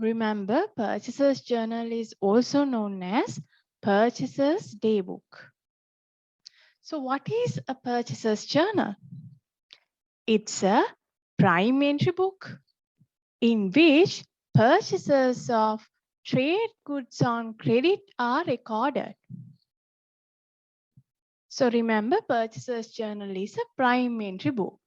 Remember, purchaser's journal is also known as purchaser's daybook. So what is a purchaser's journal? It's a prime entry book in which purchases of trade goods on credit are recorded. So remember, purchaser's journal is a prime entry book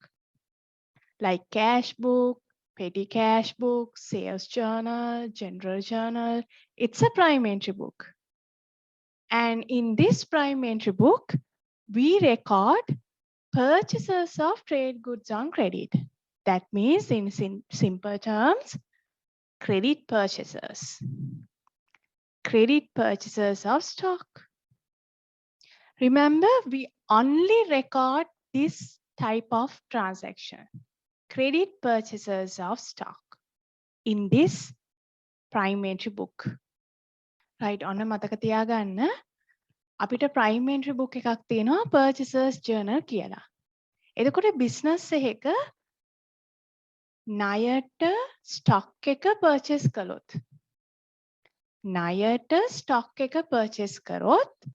like cash book, petty cash book, sales journal, general journal. It's a prime entry book. And in this prime entry book, we record purchases of trade goods on credit. That means in simple terms, credit purchases. Credit purchases of stock. Remember, we only record this type of transaction, credit purchases of stock, in this prime entry book. Right, ඔන්න මතක තියාගන්න අපිට prime entry book එකක් තියෙනවා purchasers journal කියලා. එතකොට business එකක ණයට stock එක purchase කළොත් ණයට stock එක purchase කරොත්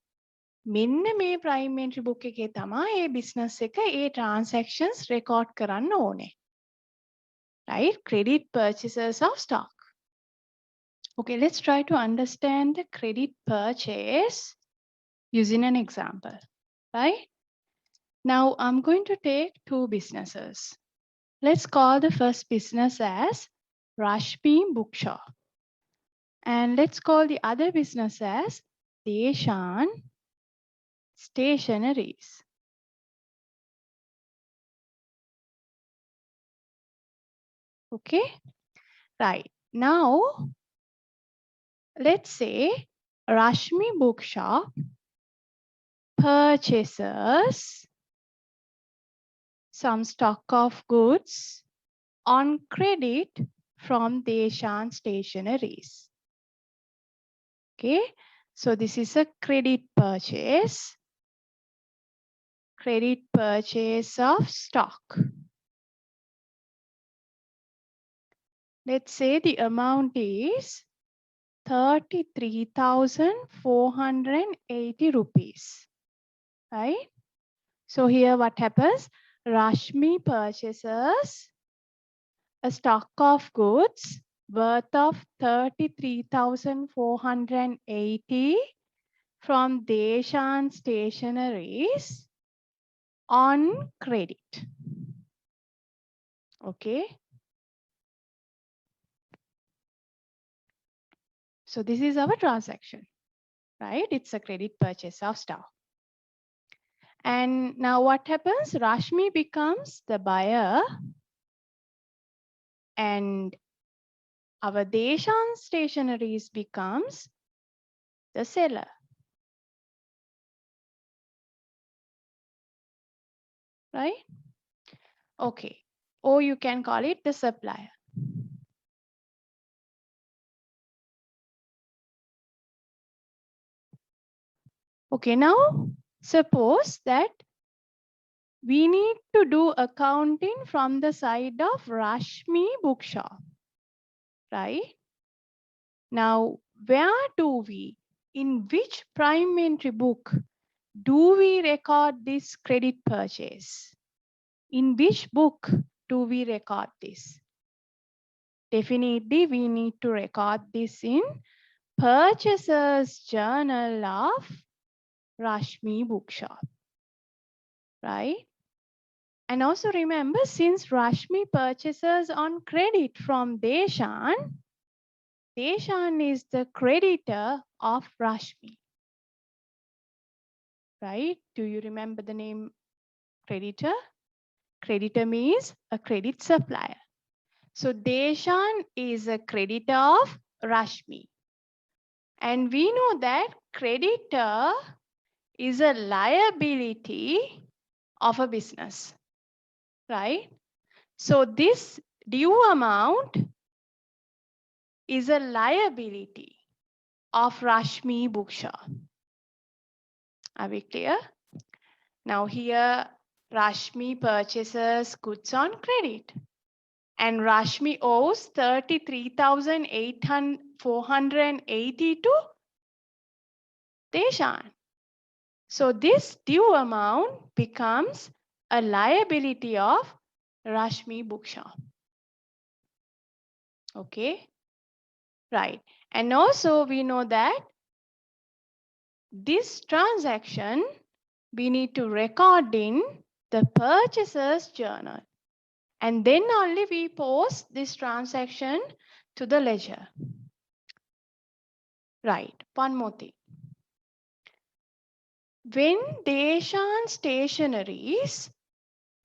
මෙන්න මේ prime entry book එකේ තමයි ඒ business එක ඒ transactions record කරන්න ඕනේ. Right? Credit purchases of stock. Okay, let's try to understand the credit purchase using an example. Right? Now I'm going to take two businesses. Let's call the first business as Rashmi Bookshop. And let's call the other business as Deshan Stationaries. Okay, right. Now, let's say Rashmi Bookshop purchases some stock of goods on credit from Deshan Stationaries. Okay, so this is a credit purchase of stock. Let's say the amount is 33,480 rupees, right? So here what happens? Rashmi purchases a stock of goods worth of 33,480 from Deshan Stationaries on credit. Okay. So this is our transaction, right? It's a credit purchase of stock. And now what happens? Rashmi becomes the buyer and our Deshan Stationaries becomes the seller. Right? Okay. Or you can call it the supplier. Okay, now suppose that we need to do accounting from the side of Rashmi Bookshop, right? Now, where do we, in which prime entry book do we record this credit purchase? In which book do we record this? Definitely, we need to record this in Purchaser's Journal of Rashmi Bookshop, right? And also remember, since Rashmi purchases on credit from Deshan, Deshan is the creditor of Rashmi, right? Do you remember the name creditor? Creditor means a credit supplier. So Deshan is a creditor of Rashmi. And we know that creditor is a liability of a business, right? So this due amount is a liability of Rashmi Bookshop. Are we clear? Now here Rashmi purchases goods on credit. And Rashmi owes 33,480 to Deshan. So this due amount becomes a liability of Rashmi Bookshop. Okay, right. And also we know that this transaction we need to record in the purchaser's journal. And then only we post this transaction to the ledger. Right, one more thing. When Deshan Stationeries,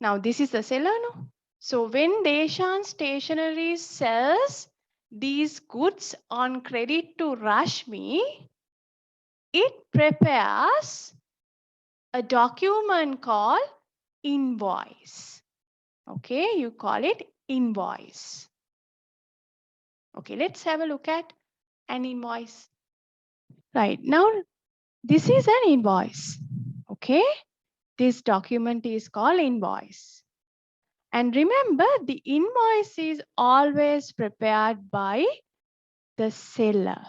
now this is the seller, no? So when Deshan Stationeries sells these goods on credit to Rashmi, it prepares a document called invoice. Okay, you call it invoice. Okay, let's have a look at an invoice. Right, now this is an invoice. Okay, this document is called invoice. And remember, the invoice is always prepared by the seller.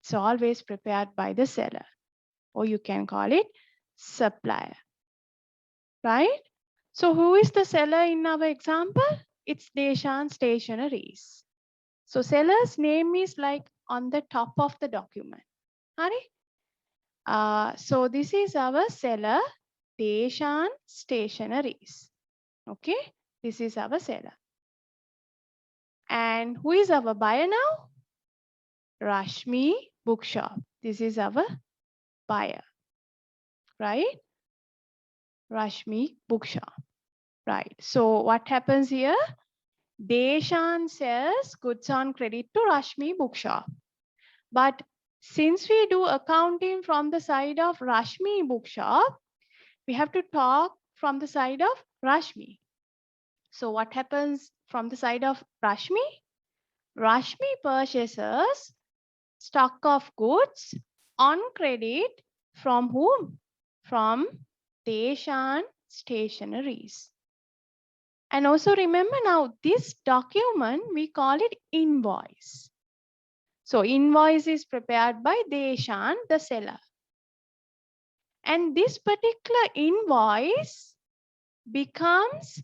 It's always prepared by the seller, or you can call it supplier, right? So who is the seller in our example? It's Deshan Stationeries. So seller's name is like on the top of the document. So this is our seller, Deshan Stationeries. Okay, this is our seller. And who is our buyer now? Rashmi Bookshop. This is our buyer, right? Rashmi Bookshop, right? So what happens here? Deshan sells goods on credit to Rashmi Bookshop. But since we do accounting from the side of Rashmi Bookshop, we have to talk from the side of Rashmi. So what happens from the side of Rashmi? Rashmi purchases stock of goods on credit from whom? From Deshan Stationeries. And also remember now, this document, we call it invoice. So invoice is prepared by Deshan, the seller. And this particular invoice becomes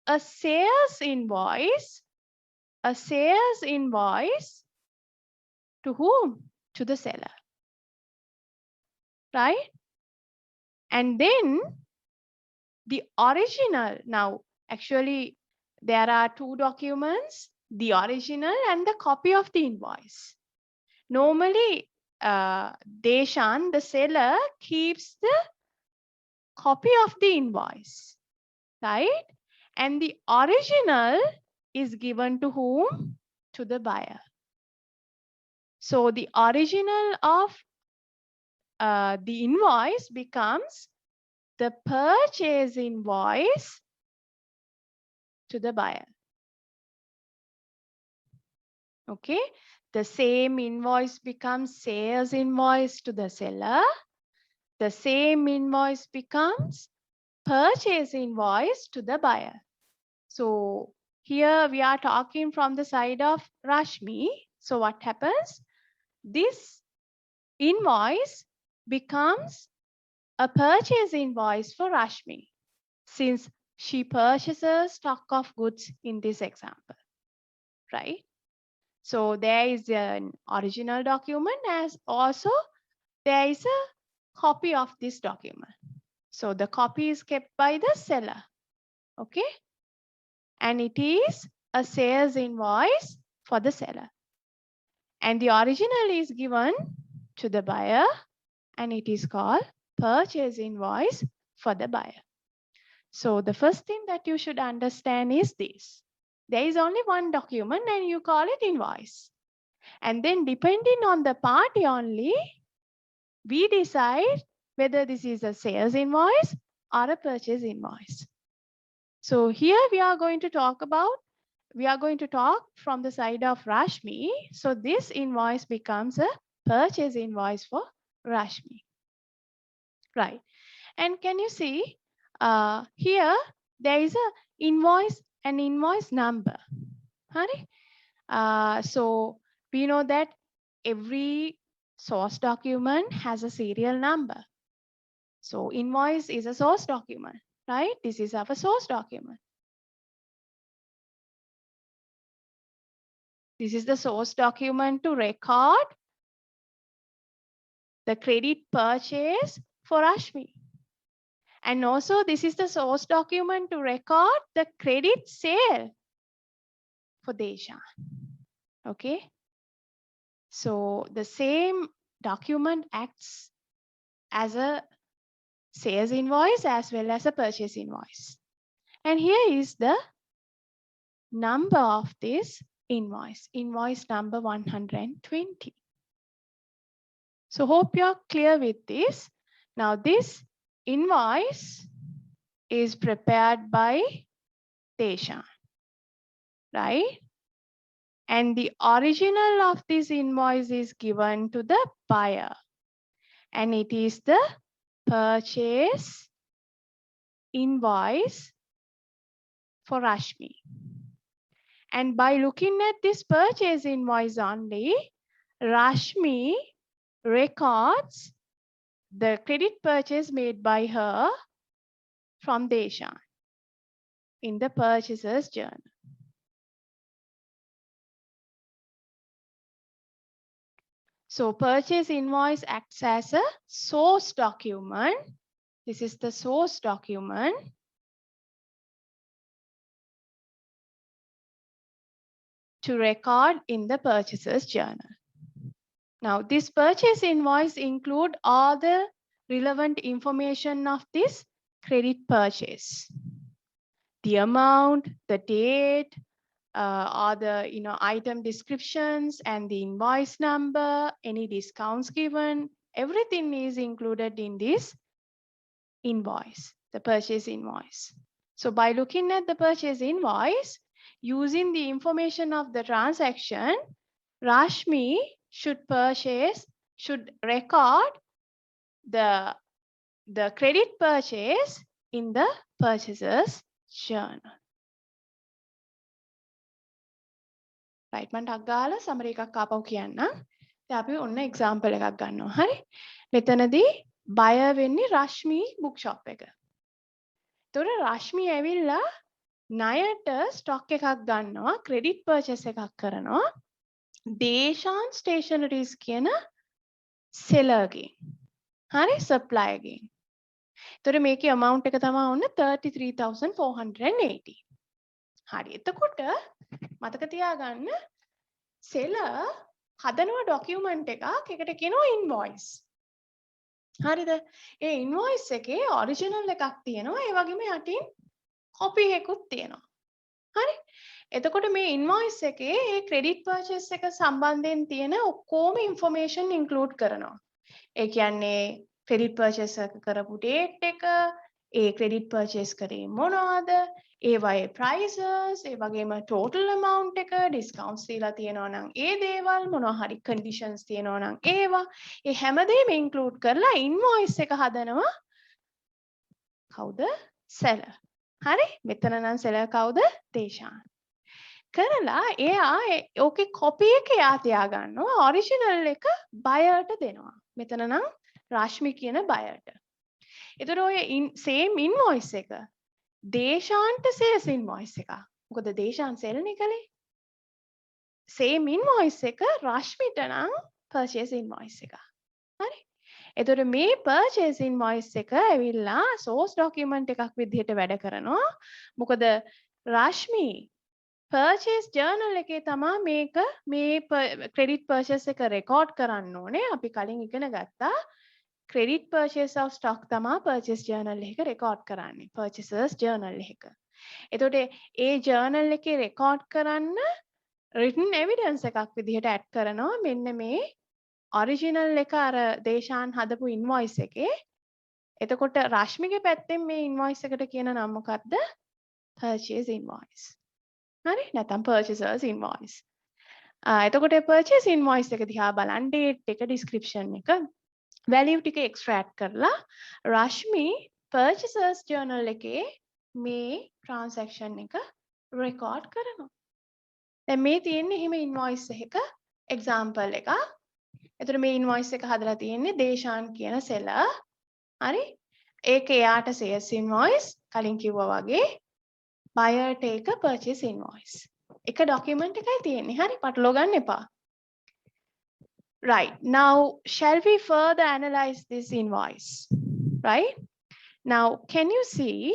a sales invoice to whom? To the seller, right? And then the original, now actually there are two documents, the original and the copy of the invoice. Normally, Deshan, the seller, keeps the copy of the invoice, right? And the original is given to whom? To the buyer. So the original of the invoice becomes the purchase invoice to the buyer. Okay, the same invoice becomes sales invoice to the seller. The same invoice becomes purchase invoice to the buyer. So here we are talking from the side of Rashmi. So what happens? This invoice becomes a purchase invoice for Rashmi, since she purchases stock of goods in this example, right? So there is an original document, as also there is a copy of this document. So the copy is kept by the seller, okay? And it is a sales invoice for the seller. And the original is given to the buyer, and it is called purchase invoice for the buyer. So the first thing that you should understand is this. There is only one document and you call it invoice. And then depending on the party only, we decide whether this is a sales invoice or a purchase invoice. So here we are going to talk from the side of Rashmi. So this invoice becomes a purchase invoice for Rashmi, right? And can you see here there is a invoice an invoice number. Hari? So we know that every source document has a serial number. So invoice is a source document, right? This is our source document. This is the source document to record the credit purchase for Rashmi. And also this is the source document to record the credit sale for Deshan. Okay. So the same document acts as a sales invoice as well as a purchase invoice. And here is the number of this invoice, invoice number 120. So hope you're clear with this. Now this invoice is prepared by Deshan, right? And the original of this invoice is given to the buyer. And it is the purchase invoice for Rashmi. And by looking at this purchase invoice only, Rashmi records the credit purchase made by her from Deshan in the purchaser's journal. So purchase invoice acts as a source document. This is the source document to record in the purchaser's journal. Now this purchase invoice include all the relevant information of this credit purchase. The amount, the date, all the item descriptions and the invoice number, any discounts given, everything is included in this invoice, the purchase invoice. So by looking at the purchase invoice, using the information of the transaction, Rashmi should record the credit purchase in the purchaser's journal. right මම ටක් ගාලා සමරි එකක් ආපහු කියන්නම්. දැන් අපි ඔන්න example එකක් ගන්නවා. හරි. මෙතනදී buyer වෙන්නේ රශ්මි book shop එක. ඒතකොට රශ්මි ඇවිල්ලා ණයට stock එකක් ගන්නවා, credit purchase එකක් කරනවා. දේශාන් stationeries කියන seller ගෙන්. හරි supplier ගෙන්. ඒතකොට මේකේ amount එක තමයි ඔන්න 33,480. හරි. එතකොට මතක තියාගන්න seller හදනවා document එකක් ඒකට කියනවා invoice. හරිද? ඒ invoice එකේ original එකක් තියෙනවා ඒ වගේම යටින් copy එකකුත් තියෙනවා. හරි? එතකොට මේ invoice එකේ ඒ credit purchase එක සම්බන්ධයෙන් තියෙන ඔක්කොම information include කරනවා. ඒ කියන්නේ credit purchase එක කරපු date එක, ඒ credit purchase කරේ මොනවද, ඒවයේ prices, ඒ වගේම total amount එක, discounts දීලා තියෙනවා නම් ඒ දේවල්, මොනවා හරි conditions තියෙනවා නම් ඒවා, ඒ හැමදේම include කරලා invoice එක හදනවා කවුද? seller. හරි? මෙතන නම් seller කවුද? දේශාන්. කරලා එයා ඕකේ copy එක එයා තියාගන්නවා, original එක buyerට දෙනවා. මෙතන නම් රශ්මි කියන buyerට. ඒතර ඔය same invoice එක දේශාන්ට sales invoice එක. මොකද දේශාන් sell නේ කළේ. same invoice එක රශ්මිට නම් purchase invoice එක. හරි? එතකොට මේ purchase invoice එක ඇවිල්ලා source document එකක් විදිහට වැඩ කරනවා. මොකද රශ්මි purchase journal එකේ තමා මේක මේ credit purchase එක record කරන්න ඕනේ. අපි කලින් ඉගෙන ගත්තා credit purchase of stock තමා purchase journal එක record කරන්නේ. purchasers journal එක. එතකොට ඒ journal එකේ record කරන්න written evidence එකක් විදිහට add කරනවා. මෙන්න මේ original එක අර දේශාන් හදපු invoice එකේ. එතකොට රශ්මිගේ පැත්තෙන් මේ invoice එකට කියන නම මොකක්ද? purchase invoice. හරි? නැත්නම් purchasers invoice. එතකොට purchase invoice එක දිහා බලන්න date එක, description එක, value ටික extract කරලා රශ්මි purchasers journal එකේ මේ transaction එක record කරනවා. දැන් මේ තියෙන්නේ එහෙම invoice එකක example එක. එතකොට මේ invoice එක හදලා තියෙන්නේ දේශාන් කියන seller. හරි? ඒක එයාට sales invoice කලින් කිව්වා වගේ buyer take a purchase invoice. එක document එකයි තියෙන්නේ. හරි? පටලවා ගන්න එපා. Right. Now, shall we further analyze this invoice? Right? Now, can you see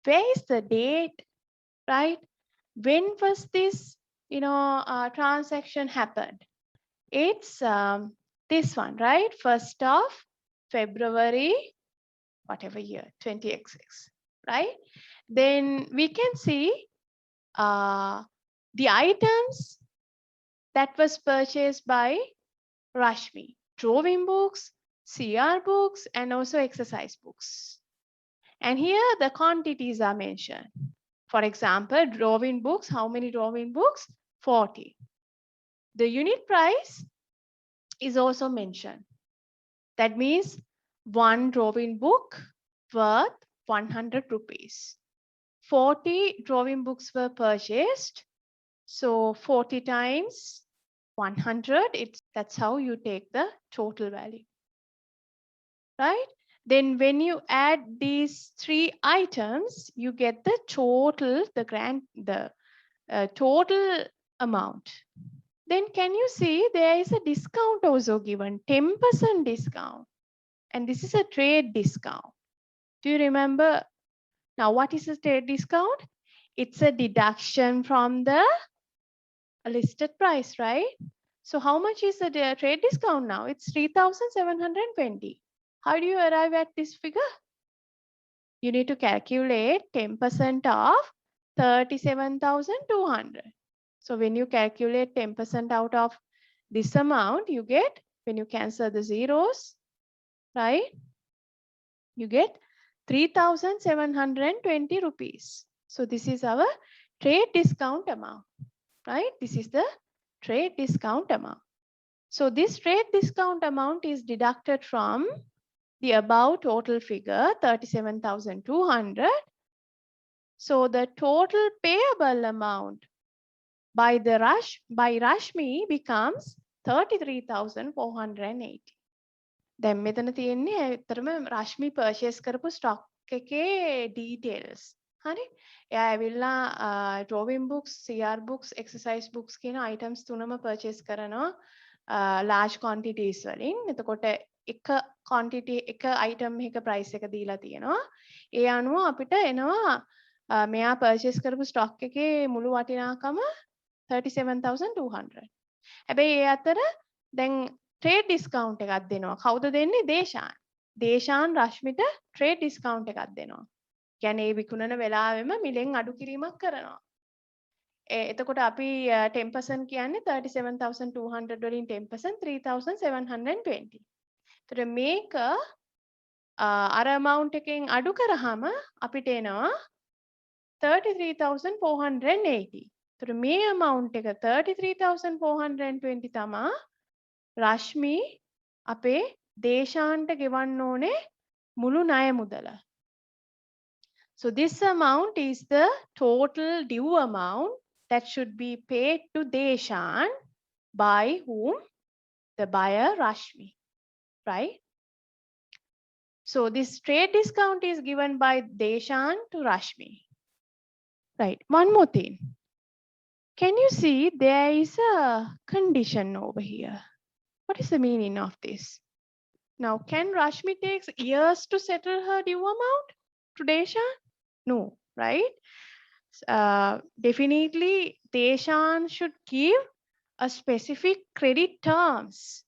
where is the date? Right? When was this, transaction happened? It's this one, right? 1st of February, whatever year, 20XX, right? Then we can see the items that was purchased by Rashmi. Drawing books, CR books, and also exercise books. And here the quantities are mentioned. For example, drawing books, how many drawing books? 40. The unit price is also mentioned. That means one drawing book worth 100 rupees. 40 drawing books were purchased. So 40 times 100, that's how you take the total value. Right? Then when you add these three items, you get the total, total amount. Then can you see there is a discount also given, 10% discount. And this is a trade discount. Do you remember? Now, what is a trade discount? It's a deduction from the listed price, right? So how much is the trade discount now? It's 3,720. How do you arrive at this figure? You need to calculate 10% of 37,200. So when you calculate 10% out of this amount, you get, when you cancel the zeros, right? You get 3,720 rupees. So this is our trade discount amount, right? This is the trade discount amount. So this trade discount amount is deducted from the above total figure, 37,200. So the total payable amount by Rashmi becomes 33,480. දැන් මෙතන තියෙන්නේ ඇත්තටම රශ්මි purchase කරපු stock එකේ details. හරි? එයා ඇවිල්ලා drawing books, CR books, exercise books කියන items තුනම purchase කරනවා large quantities වලින්. එතකොට එක quantity එක item එකක price එක දීලා තියෙනවා. ඒ අනුව අපිට එනවා මෙයා purchase කරපු stock එකේ මුළු වටිනාකම 37,200. හැබැයි ඒ අතර දැන් trade discount එකක් දෙනවා. කවුද දෙන්නේ? දේශාන්. දේශාන් රශ්මිට trade discount එකක් දෙනවා. කියන්නේ ඒ විකුණන වෙලාවෙම මිලෙන් අඩු කිරීමක් කරනවා. එතකොට අපි 10% කියන්නේ 37,200 වලින් 10% 3,720. එතකොට මේක අර amount එකෙන් අඩු කරාම අපිට එනවා 33,480. එතකොට මේ amount එක 33,420 තමයි රශ්මි අපේ දේශාන්ට ගෙවන්න ඕනේ මුළු ණය මුදල. So this amount is the total due amount that should be paid to Deshan by whom? The buyer Rashmi, right? So this trade discount is given by Deshan to Rashmi. Right, one more thing. Can you see there is a condition over here? What is the meaning of this? Now, can Rashmi take years to settle her due amount to Deshan? No, right? Definitely, Deshan should give a specific credit terms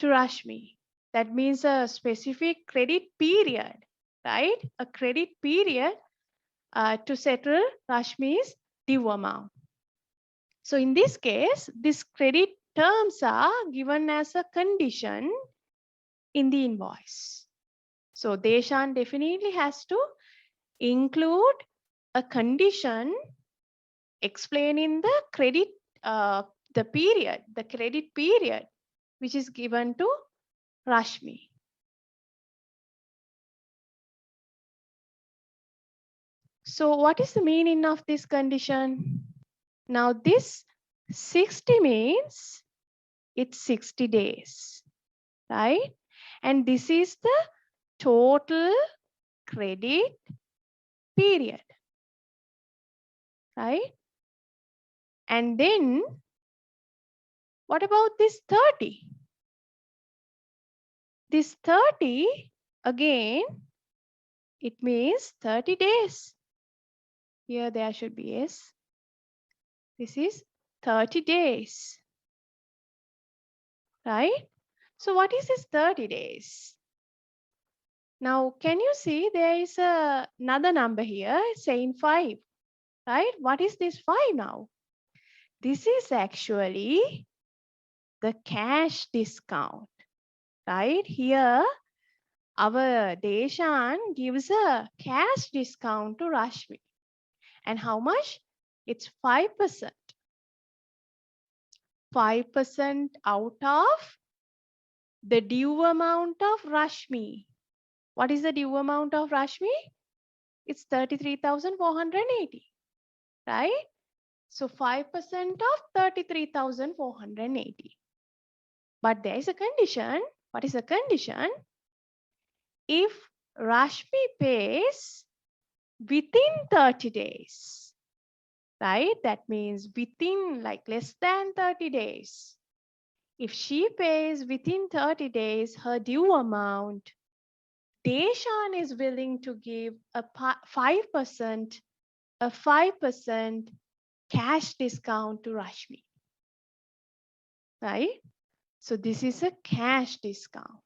to Rashmi. That means a specific credit period, right? A credit period to settle Rashmi's due amount. So in this case, this credit terms are given as a condition in the invoice. So Deshan definitely has to include a condition explaining the credit, the credit period, which is given to Rashmi. So what is the meaning of this condition? Now this 60 means it's 60 days, right? And this is the total credit period, right? And then what about this 30? This 30 again, it means 30 days. Here there should be S. This is 30 days, right? So what is this 30 days? Now, can you see there is another number here saying 5, right? What is this 5 now? This is actually the cash discount, right? Here, our Deshan gives a cash discount to Rashmi. And how much? It's 5%. 5% out of the due amount of Rashmi. What is the due amount of Rashmi? It's 33,480, right? So 5% of 33,480. But there is a condition. What is the condition? If Rashmi pays within 30 days, right? That means within like less than 30 days. If she pays within 30 days her due amount, Deshan is willing to give a 5% cash discount to Rashmi, right? So this is a cash discount.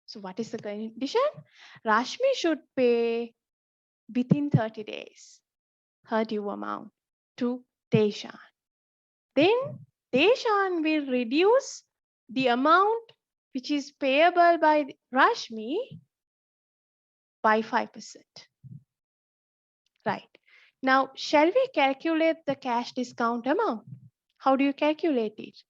So what is the condition? Rashmi should pay within 30 days her due amount to Deshan. Then Deshan will reduce the amount which is payable by Rashmi by 5%. Right. Now, shall we calculate the cash discount amount? How do you calculate it?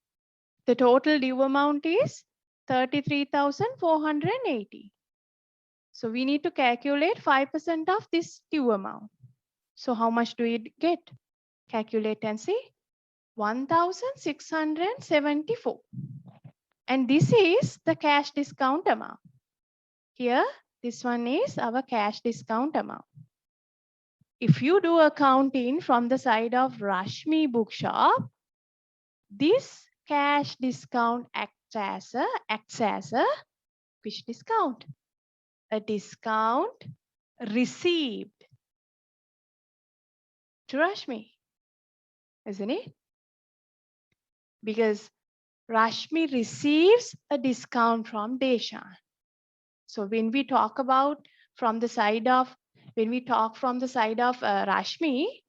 The total due amount is 33,480. So we need to calculate 5% of this due amount. So how much do we get? Calculate and see. 1,674. And this is the cash discount amount. Here, this one is our cash discount amount. If you do accounting from the side of Rashmi Bookshop, this cash discount acts as a which discount? A discount received to Rashmi, isn't it? Because Rashmi receives a discount from Deshan. So when we talk about from the side of Rashmi,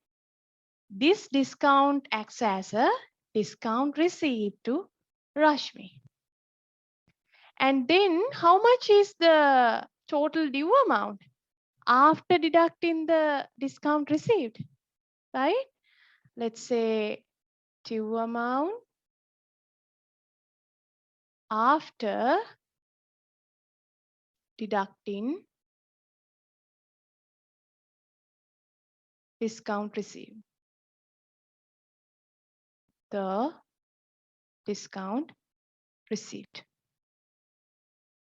this discount acts as a discount received to Rashmi. And then how much is the total due amount after deducting the discount received, right? Let's say due amount after deducting discount received. The discount received.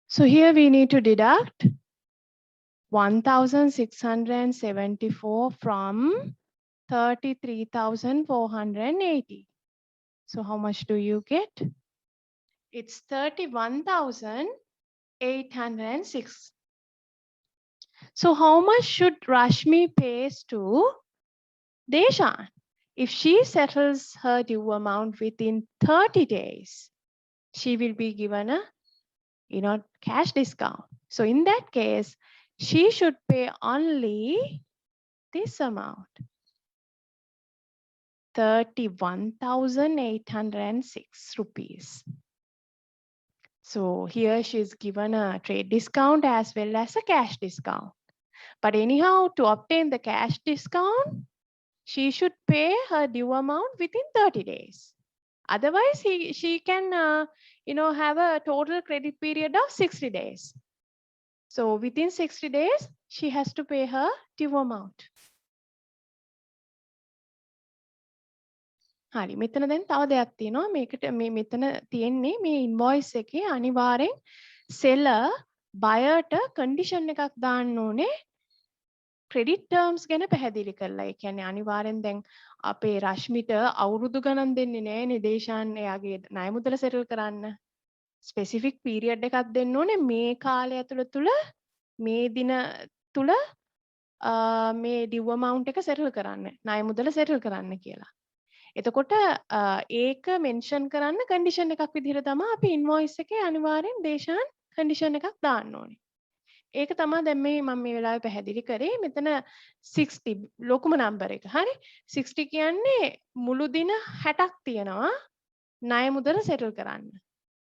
So here we need to deduct 1,674 from 33,480. So how much do you get? It's 31,806. So how much should Rashmi pays to Deshan? If she settles her due amount within 30 days, she will be given a cash discount. So in that case, she should pay only this amount, 31,806 rupees. So here she's given a trade discount as well as a cash discount. But anyhow, to obtain the cash discount, she should pay her due amount within 30 days. Otherwise, she can have a total credit period of 60 days. So within 60 days, she has to pay her due amount. හරි. මෙතන දැන් තව දෙයක් තියෙනවා. මේකට මෙතන තියෙන්නේ මේ ඉන්වොයිස් එකේ අනිවාර්යෙන් seller buyer-ට condition එකක් දාන්න ඕනේ credit terms ගැන පැහැදිලි කරලා. ඒ කියන්නේ අනිවාර්යෙන් දැන් අපේ රශ්මිට අවුරුදු ගණන් දෙන්නේ නෑනේ දේශාන් එයාගේ ණය මුදල settle කරන්න. ස්පෙસિෆික් පීරියඩ් එකක් දෙන්න ඕනේ මේ කාලය ඇතුළත තුල මේ දින තුල මේ ඩිව් amount එක settle කරන්න. ණය මුදල settle කරන්න කියලා. එතකොට ඒක මෙන්ෂන් කරන්න කන්ඩිෂන් එකක් විදිහට තමයි අපි ඉන්වොයිස් එකේ අනිවාර්යෙන් දේශාන් කන්ඩිෂන් එකක් දාන්න ඕනේ. ඒක තමයි දැන් මේ මම මේ වෙලාවේ පැහැදිලි කරේ. මෙතන 60 ලොකුම නම්බර් එක. හරි? 60 කියන්නේ මුළු දින 60ක් තියෙනවා ණය මුදල සෙටල් කරන්න.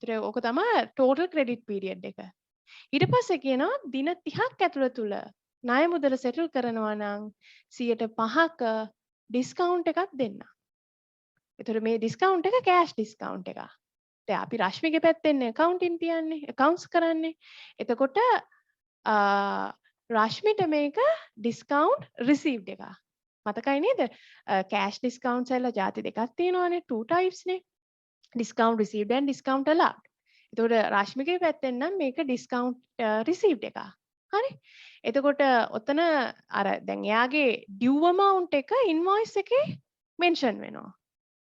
ඒතර ඕක තමයි total credit period එක. ඊට පස්සේ කියනවා දින 30ක් ඇතුළත තුල ණය මුදල සෙටල් කරනවා නම් 5%ක ඩිස්කවුන්ට් එකක් දෙන්න. ඒතර මේ ඩිස්කවුන්ට් එක කෑෂ් ඩිස්කවුන්ට් එකක්. දැන් අපි රශ්මිගේ පැත්තෙන් accounting තියන්නේ accounts කරන්නේ. එතකොට රශ්මිට මේක ඩිස්කවුන්ට් රිසීව්ඩ් එක. මතකයි නේද? කෑෂ් ඩිස්කවුන්ට්ස් ඇල්ල ಜಾති දෙකක් තියෙනවානේ 2 types නේ. Discount received and discount allowed. එතකොට රශ්මිගේ පැත්තෙන් නම් මේක ඩිස්කවුන්ට් රිසීව්ඩ් එක. හරි? එතකොට ඔතන අර දැන් එයාගේ ඩිව් amount එක ඉන්වොයිස් එකේ මෙන්ෂන් වෙනවා.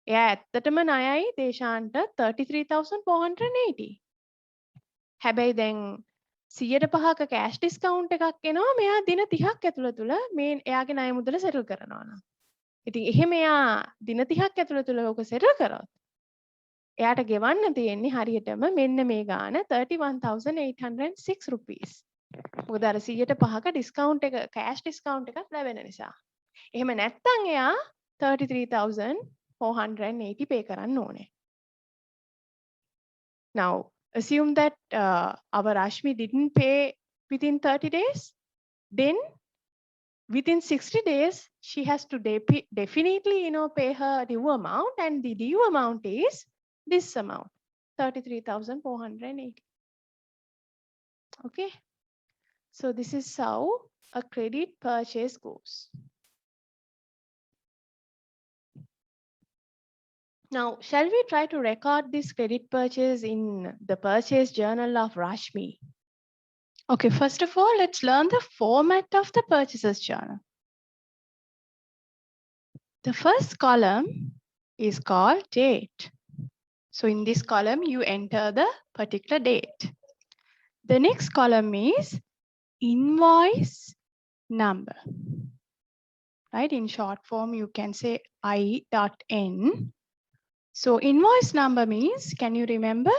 එයා ඇත්තටම ණයයි දේශාන්ට 33480. හැබැයි දැන් 105ක කෑෂ් ඩිස්කවුන්ට් එකක් එනවා මෙයා දින 30ක් ඇතුළත තුල මේ එයාගේ ණය මුදල සෙටල් කරනවා නම්. ඉතින් එහෙම එයා දින 30ක් ඇතුළත තුල ඕක සෙටල් කරොත් එයාට ගෙවන්න තියෙන්නේ හරියටම මෙන්න මේ ගාන 31806 rupees. මොකද අර 105ක ඩිස්කවුන්ට් එක කෑෂ් ඩිස්කවුන්ට් එකක් ලැබෙන නිසා. එහෙම නැත්නම් එයා 33480 pay කරන්න ඕනේ. Now assume that our Rashmi didn't pay within 30 days, then within 60 days she has to definitely pay her due amount, and the due amount is this amount 33,480. Okay, so this is how a credit purchase goes. Now, shall we try to record this credit purchase in the purchase journal of Rashmi? Okay, first of all, let's learn the format of the purchases journal. The first column is called date. So in this column, you enter the particular date. The next column is invoice number. Right? In short form, you can say I.N. So invoice number means, can you remember?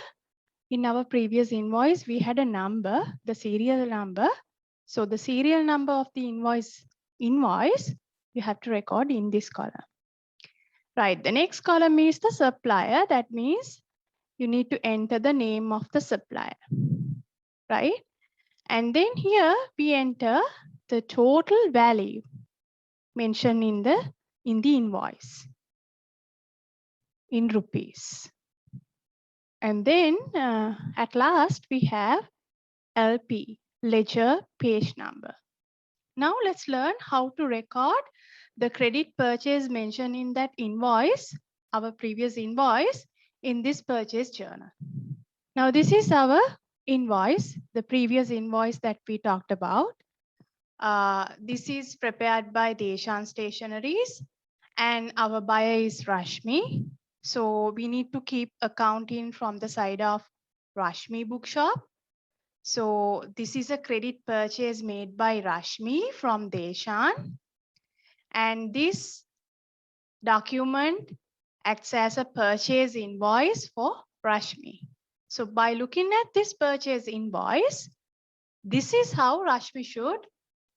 In our previous invoice, we had a number, the serial number. So the serial number of the invoice, you have to record in this column. Right, the next column is the supplier. That means you need to enter the name of the supplier. Right? And then here we enter the total value mentioned in the invoice in rupees. And then at last we have LP, ledger page number. Now let's learn how to record the credit purchase mentioned in that invoice, our previous invoice, in this purchase journal. Now this is our invoice, the previous invoice that we talked about. This is prepared by Deshan Stationeries and our buyer is Rashmi. So we need to keep accounting from the side of Rashmi Bookshop. So this is a credit purchase made by Rashmi from Deshan. And this document acts as a purchase invoice for Rashmi. So by looking at this purchase invoice, this is how Rashmi should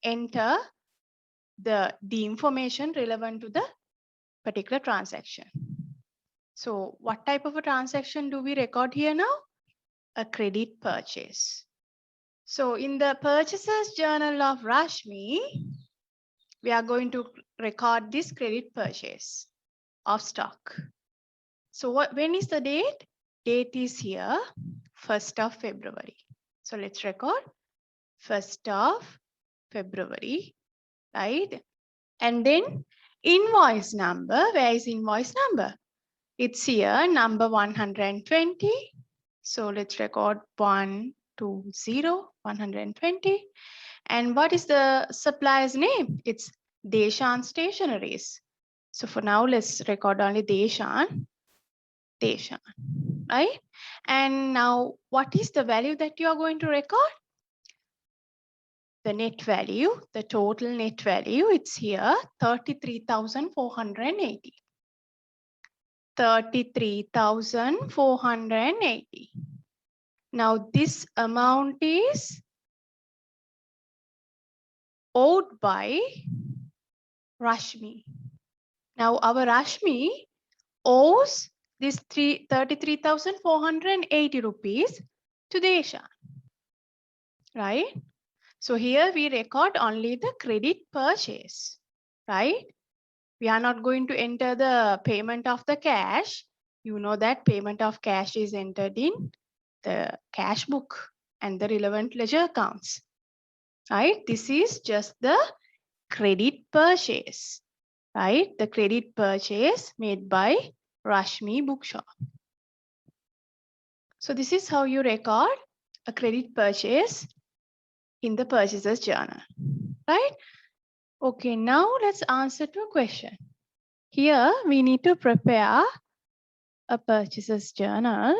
enter the information relevant to the particular transaction. So what type of a transaction do we record here now? A credit purchase. So in the purchasers journal of Rashmi, we are going to record this credit purchase of stock. So when is the date? Date is here, 1st of February. So let's record 1st of February, right? And then invoice number, where is invoice number? It's here, number 120. So let's record 120, 120. And what is the supplier's name? It's Deshan Stationaries. So for now, let's record only Deshan, right? And now, what is the value that you are going to record? The net value, the total net value, it's here, 33,480. 33,480. Now this amount is owed by Rashmi. Now our Rashmi owes this 33,480 rupees to Deshan, right? So here we record only the credit purchase, right? We are not going to enter the payment of the cash. You know that payment of cash is entered in the cash book and the relevant ledger accounts, right? This is just the credit purchase, right? The credit purchase made by Rashmi Bookshop. So this is how you record a credit purchase in the purchaser's journal, right? Okay, now let's answer to a question. Here we need to prepare a purchaser's journal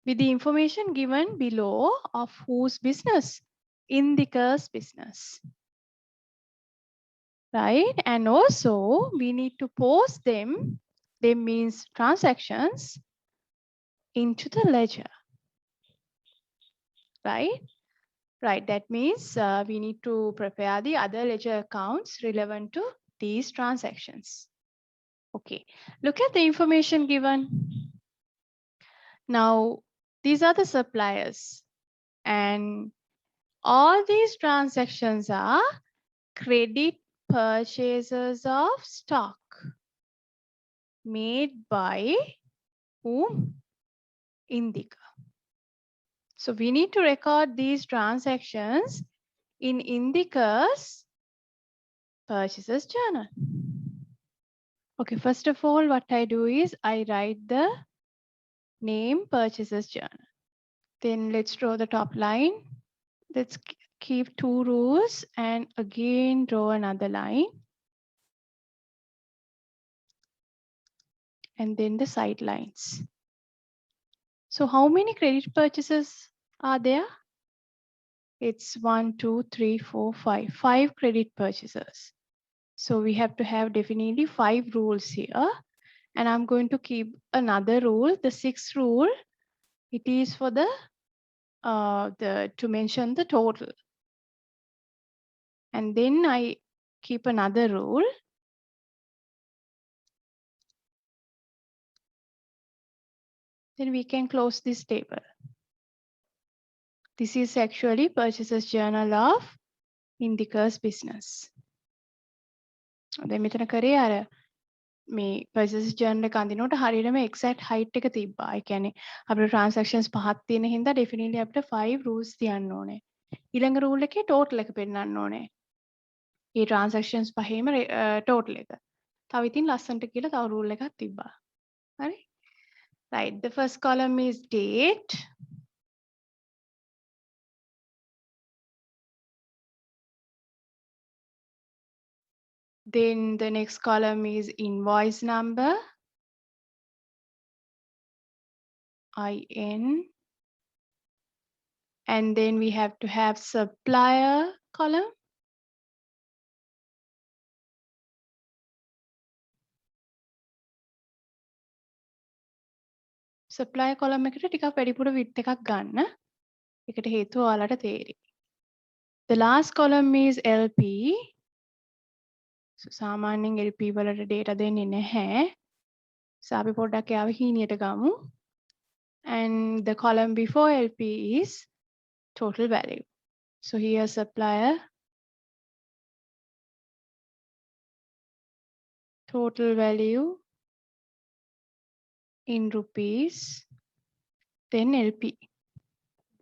with the information given below of whose business? Indika's business, right? And also we need to post them means transactions, into the ledger, right? Right, that means we need to prepare the other ledger accounts relevant to these transactions. Okay, look at the information given. Now, these are the suppliers, and all these transactions are credit purchases of stock made by whom? Indika. So we need to record these transactions in Indika's purchases journal. Okay, first of all, what I do is I write the name purchases journal. Then let's draw the top line. Let's keep 2 rows and again draw another line. And then the side lines. So how many credit purchases are there? It's 1, 2, 3, 4, 5. 5 credit purchases. So we have to have definitely 5 rules here. And I'm going to keep another rule, the 6th rule. It is for the to mention the total. And then I keep another rule. Then we can close this table. This is actually purchases journal of Indika's business. දැන් මෙතන කරේ අර මේ purchases journal එක අඳිනකොට හරියටම exact height එක තිබ්බා. ඒ කියන්නේ අපිට transactions පහක් තියෙන හින්දා definitely අපිට 5 rules තියන්න ඕනේ. ඊළඟ rule එකේ total එක පෙන්නන්න ඕනේ. මේ transactions පහේම total එක. තව ඉතින් ලස්සනට කියලා තව rule එකක් තිබ්බා. හරි? Right, the first column is date. Then the next column is invoice number, IN. And then we have to have supplier column. Supplier column එකට ටිකක් වැඩිපුර width එකක් ගන්න. ඒකට හේතුව ඔයාලට තේරෙයි. The last column is LP. So සාමාන්‍යයෙන් LP වලට data දෙන්නේ නැහැ. So අපි පොඩ්ඩක් යාව හීනියට ගමු. And the column before LP is total value. So here supplier total value in rupees, then LP.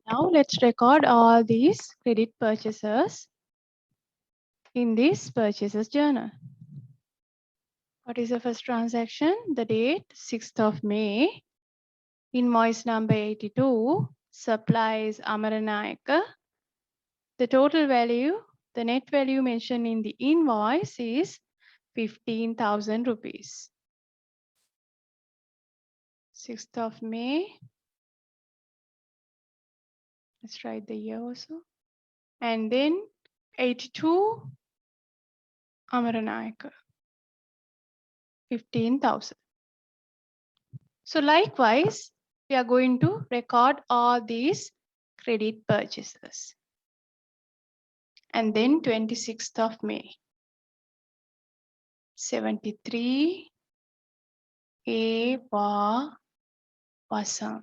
Now let's record all these credit purchases in this purchases journal. What is the first transaction? The date 6th of May. Invoice number 82. Supplies Amaranayaka. The total value, the net value mentioned in the invoice is 15,000 rupees. 6th of May. Let's write the year also. And then 82 Amaranayaka. 15,000. So likewise, we are going to record all these credit purchases. And then 26th of May. 73 A Vasam.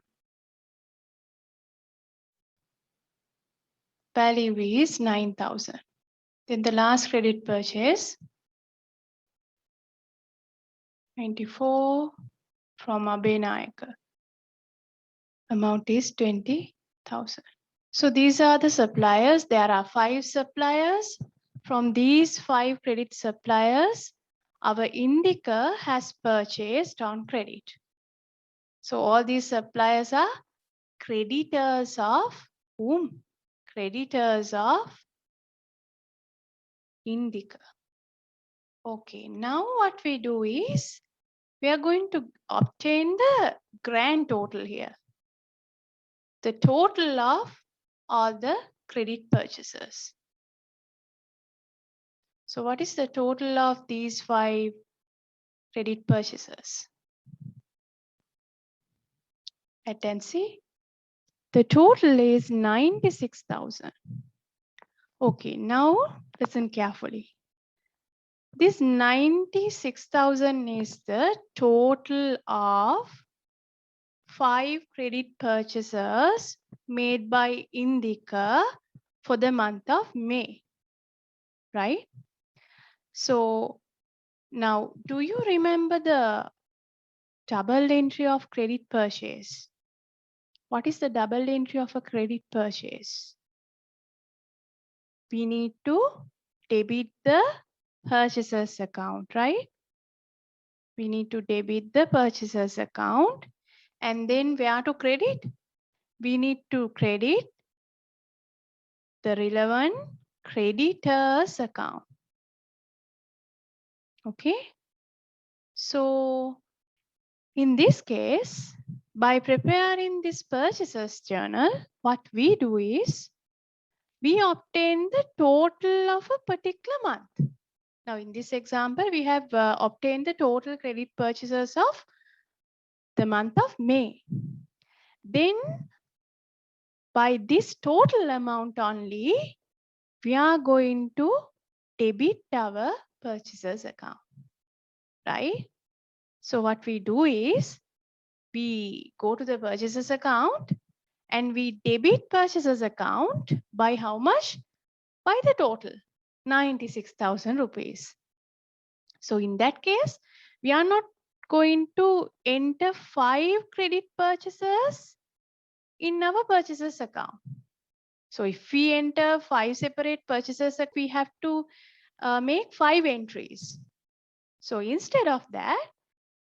Value is 9,000. Then the last credit purchase, 94 from Abhinayaka. Amount is 20,000. So these are the suppliers. There are 5 suppliers. From these 5 credit suppliers, our Indica has purchased on credit. So all these suppliers are creditors of whom? Creditors of Indica. Okay, now what we do is we are going to obtain the grand total here. The total of all the credit purchases. So what is the total of these 5 credit purchases? Attention. The total is 96,000. Okay, now listen carefully. This 96,000 is the total of 5 credit purchases made by Indica for the month of May, right? So now, do you remember the double entry of credit purchase? What is the double entry of a credit purchase? We need to debit the purchaser's account, right? We need to debit the purchaser's account. And then where to credit? We need to credit the relevant creditor's account. Okay. So in this case, by preparing this purchaser's journal, what we do is we obtain the total of a particular month. Now in this example, we have obtained the total credit purchases of the month of May. Then by this total amount only, we are going to debit our purchaser's account, right? So what we do is we go to the purchaser's account and we debit purchaser's account by how much? By the total, 96,000 rupees. So in that case, we are not going to enter 5 credit purchases in our purchaser's account. So if we enter 5 separate purchases, that we have to make 5 entries. So instead of that,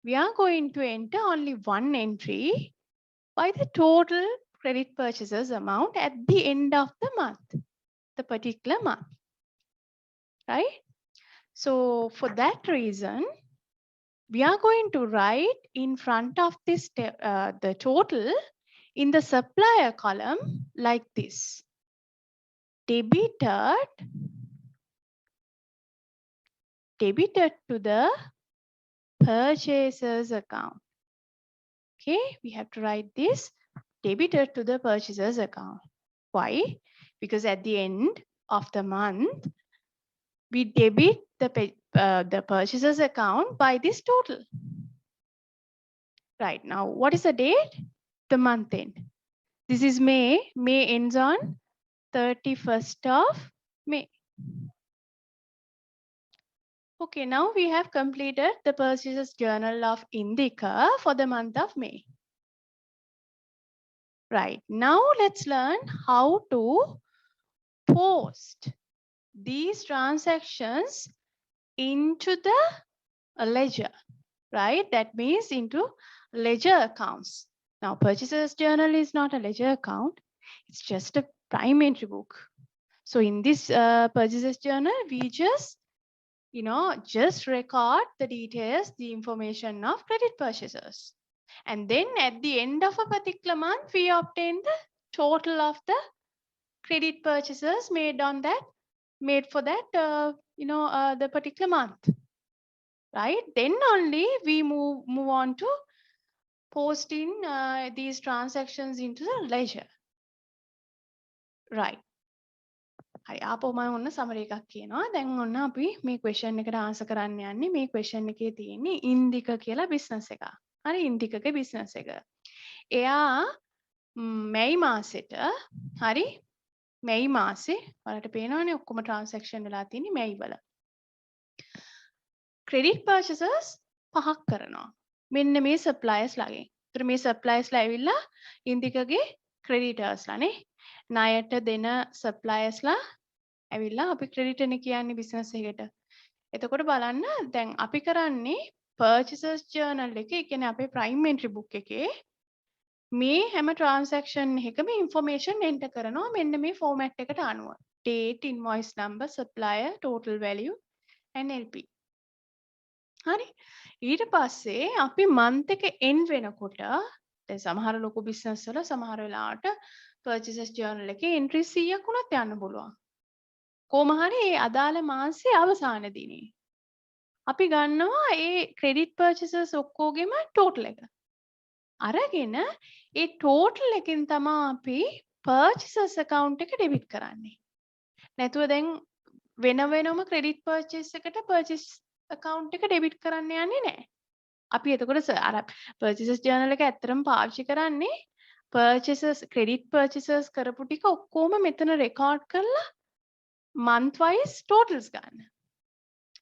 we are going to enter only 1 entry by the total credit purchases amount at the end of the month, the particular month, right? So for that reason, we are going to write in front of this the total in the supplier column like this. Debited to the purchaser's account. Okay, we have to write this debited to the purchaser's account. Why? Because at the end of the month, we debit the purchaser's account by this total. Right now, what is the date? The month end. This is May. May ends on 31st of May. Okay, now we have completed the purchases journal of Indica for the month of May. Right, now let's learn how to post these transactions into the a ledger, right? That means into ledger accounts. Now, purchaser's journal is not a ledger account. It's just a prime entry book. So in this purchaser's journal, we just, just record the details, the information of credit purchasers. And then at the end of a particular month, we obtain the total of the credit purchases made for that, the particular month, right? Then only we move on to posting these transactions into the ledger, right? හරි ආපහු මම ඔන්න සමරි එකක් කියනවා. දැන් ඔන්න අපි මේ question එකට answer කරන්න යන්නේ. මේ question එකේ තියෙන්නේ ඉන්දික කියලා business එකක්. හරි ඉන්දිකගේ business එක. එයා මැයි මාසෙට හරි මැයි මාසේ වලට පේනවනේ ඔක්කොම transaction වෙලා තියෙන්නේ මැයි වල. credit purchases 5ක් කරනවා. මෙන්න මේ suppliers ලාගෙන්. ඒතර මේ suppliers ලා ඇවිල්ලා ඉන්දිකගේ creditors ලානේ. ණයට දෙන suppliers ලා ඇවිල්ලා අපි credit නේ කියන්නේ business එකට. එතකොට බලන්න දැන් අපි කරන්නේ purchasers journal එකේ, ඒ කියන්නේ අපේ prime entry book එකේ මේ හැම transaction එකකම information enter කරනවා මෙන්න මේ format එකට අනුව. date, invoice number, supplier, total value and LP. හරි. ඊට පස්සේ අපි month එක end වෙනකොට දැන් සමහර ලොකු business වල සමහර වෙලාවට purchases journal එකේ entry 100ක් වුණත් යන්න පුළුවන්. කොහොම හරි ඒ අදාළ මාසයේ අවසාන දිනේ අපි ගන්නවා ඒ credit purchases ඔක්කොගෙම total එක. අරගෙන ඒ total එකෙන් තමයි අපි purchases account එක debit කරන්නේ. නැතුව දැන් වෙනම credit purchase එකට purchase account එක debit කරන්න යන්නේ නැහැ. අපි එතකොට අර purchases journal එක ඇත්තටම පාවිච්චි කරන්නේ credit purchases කරපු ටික ඔක්කොම මෙතන record කරලා month wise totals ගන්න.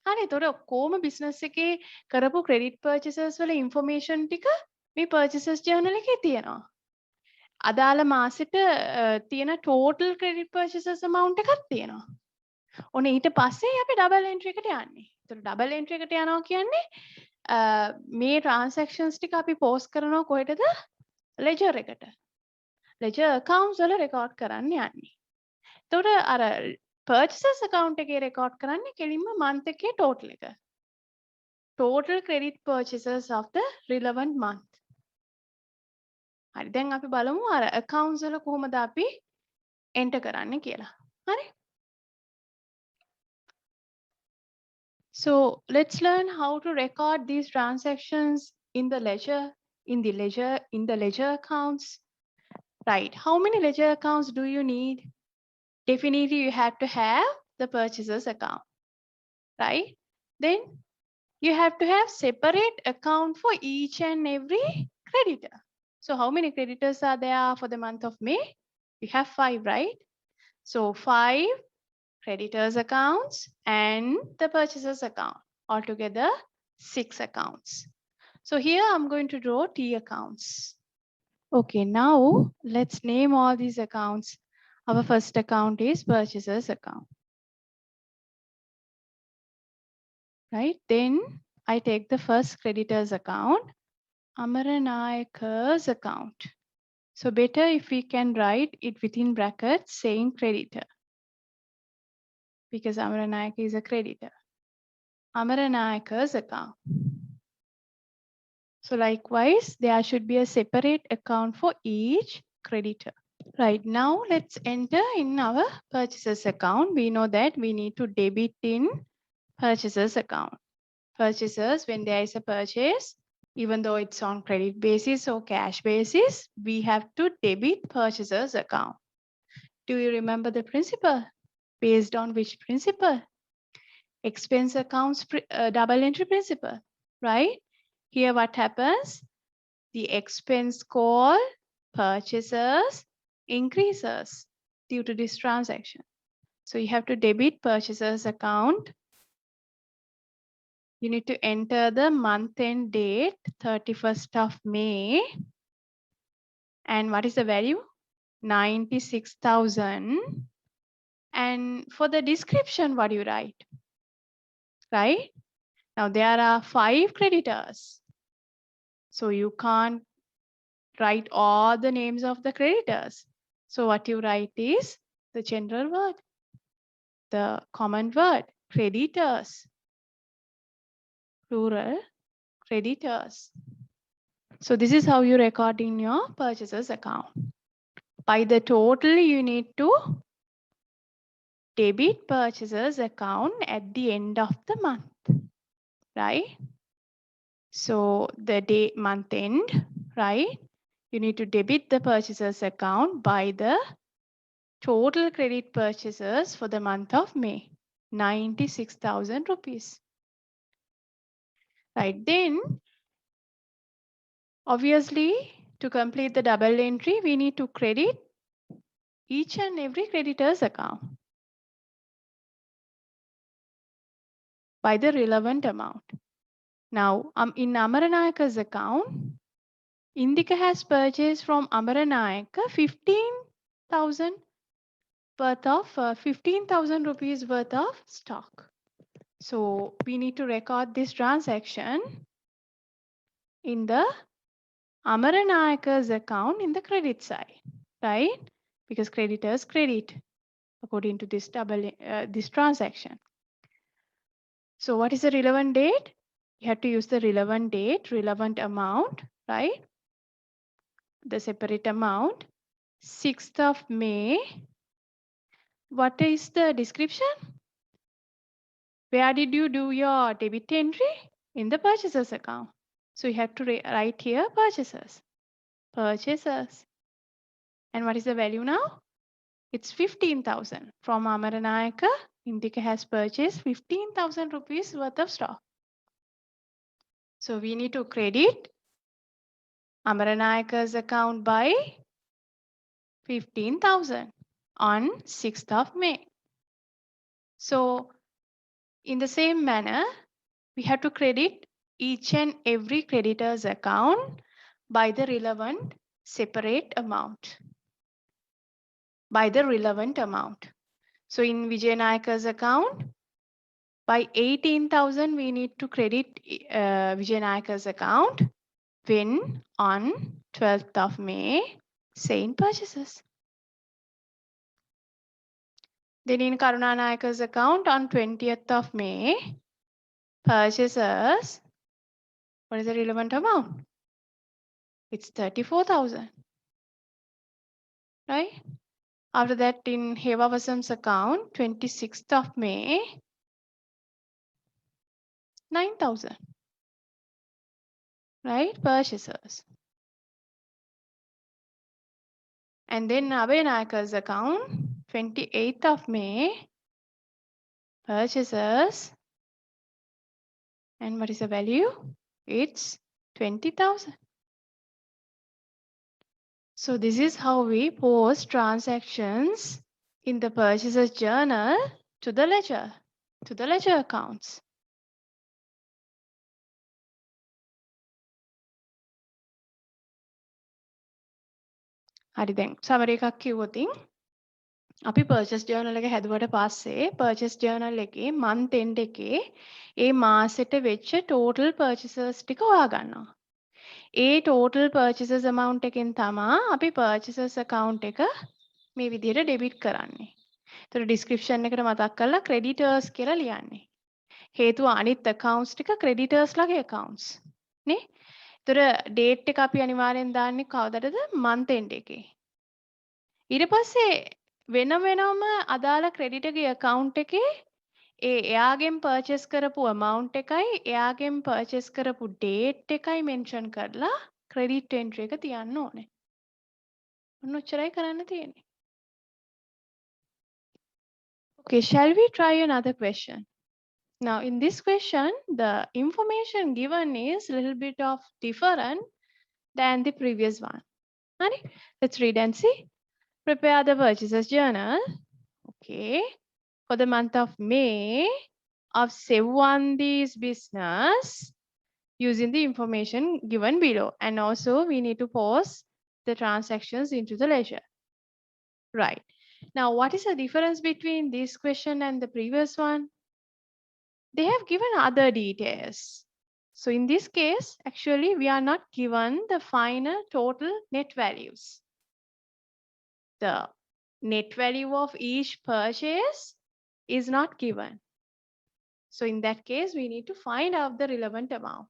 හරි එතකොට ඔක්කොම business එකේ කරපු credit purchases වල information ටික මේ purchases journal එකේ තියෙනවා. අදාළ මාසෙට තියෙන total credit purchases amount එකක් තියෙනවා. ඔන්න ඊට පස්සේ අපි double entry එකට යන්නේ. එතකොට double entry එකට යනවා කියන්නේ මේ transactions ටික අපි post කරනවා කොහෙටද? ledger එකට. ledger accounts වල record කරන්න යන්නේ. එතකොට අර purchases account එකේ record කරන්නේ කෙලින්ම month එකේ total එක. Total credit purchases of the relevant month. හරි දැන් අපි බලමු අර accounts වල කොහොමද අපි enter කරන්නේ කියලා. හරි. So let's learn how to record these transactions in the ledger, in the ledger accounts. Right. How many ledger accounts do you need? Definitely you have to have the purchasers account, right? Then you have to have separate account for each and every creditor. So how many creditors are there for the month of May? We have 5, right? So 5 creditors accounts and the purchasers account. Altogether 6 accounts. So here I'm going to draw T accounts. Okay, now let's name all these accounts. Our first account is purchasers account. Right, then I take the first creditors account, Amaranayaka's account. So better if we can write it within brackets saying creditor, because Amaranayaka is a creditor. Amaranayaka's account. So likewise, there should be a separate account for each creditor. Right, now let's enter in our purchasers account. We know that we need to debit in purchasers account. Purchasers, when there is a purchase, even though it's on credit basis or cash basis, we have to debit purchasers account. Do you remember the principle? Based on which principle? Expense accounts double entry principle, right? Here what happens? The expense called purchasers increases due to this transaction. So you have to debit purchasers account. You need to enter the month end date, 31st of May. And what is the value? 96,000. And for the description, what do you write? Right? Now there are 5 creditors. So you can't write all the names of the creditors. So what you write is the general word, the common word, creditors, plural, creditors. So this is how you record in your purchasers account. By the total, you need to debit purchasers account at the end of the month, right? So the day month end, right? You need to debit the purchasers account by the total credit purchases for the month of May, 96,000 rupees. Right, then obviously to complete the double entry, we need to credit each and every creditor's account by the relevant amount. Now, in Amaranayaka's account, Indika has purchased from Amaranayaka 15,000 worth of 15,000 rupees worth of stock. So we need to record this transaction in the Amaranayaka's account in the credit side, right? Because creditors credit according to this this transaction. So what is the relevant date? You have to use the relevant date, relevant amount, right? The separate amount, 6th of May. What is the description? Where did you do your debit entry? In the purchasers account. So you have to write here purchasers. Purchasers. And what is the value now? It's 15,000. From Amaranayaka, Indika has purchased 15,000 rupees worth of stock. So we need to credit Amaranayaka's account by 15,000 on 6th of May. So in the same manner, we have to credit each and every creditor's account by the relevant separate amount. By the relevant amount. So in Vijayanayaka's account, by 18,000, we need to credit Vijayanayaka's account when on 12th of May, same purchases. Then in Karunanayaka's account on 20th of May, purchases, what is the relevant amount? It's 34,000, right? After that, in Hevavasam's account, 26th of May, 9,000, right? Purchases. And then Abhayanayaka's account, 28th of May, purchases. And what is the value? It's 20,000. So this is how we post transactions in the purchaser's journal to the ledger accounts. හරි දැන් සමරි එකක් කිව්වොතින් අපි purchase journal එක හැදුවට පස්සේ purchase journal එකේ month end එකේ ඒ මාසෙට වෙච්ච total purchases ටික හොයාගන්නවා. ඒ total purchases amount එකෙන් තමා අපි purchases account එක මේ විදිහට debit කරන්නේ. ඒතර description එකට මතක් කරලා creditors කියලා ලියන්නේ. හේතුව අනිත් accounts ටික creditors ලගේ accounts නේ. ඒතර date එක අපි අනිවාර්යෙන් දාන්නේ කවදටද? month end එකේ. ඊට පස්සේ වෙනම අදාළ credit එකේ account එකේ එයාගෙන් purchase කරපු amount එකයි එයාගෙන් purchase කරපු date එකයි mention කරලා credit entry එක තියන්න ඕනේ. ඔන්න ඔච්චරයි කරන්න තියෙන්නේ. Okay, shall we try another question? Now, in this question, the information given is a little bit of different than the previous one. Right? Let's read and see. Prepare the purchases journal. Okay. For the month of May of Sevandi's business using the information given below. And also we need to post the transactions into the ledger. Right. Now, what is the difference between this question and the previous one? they have given other details. So in this case, actually, we are not given the final total net values. The net value of each purchase is not given. So in that case, we need to find out the relevant amount.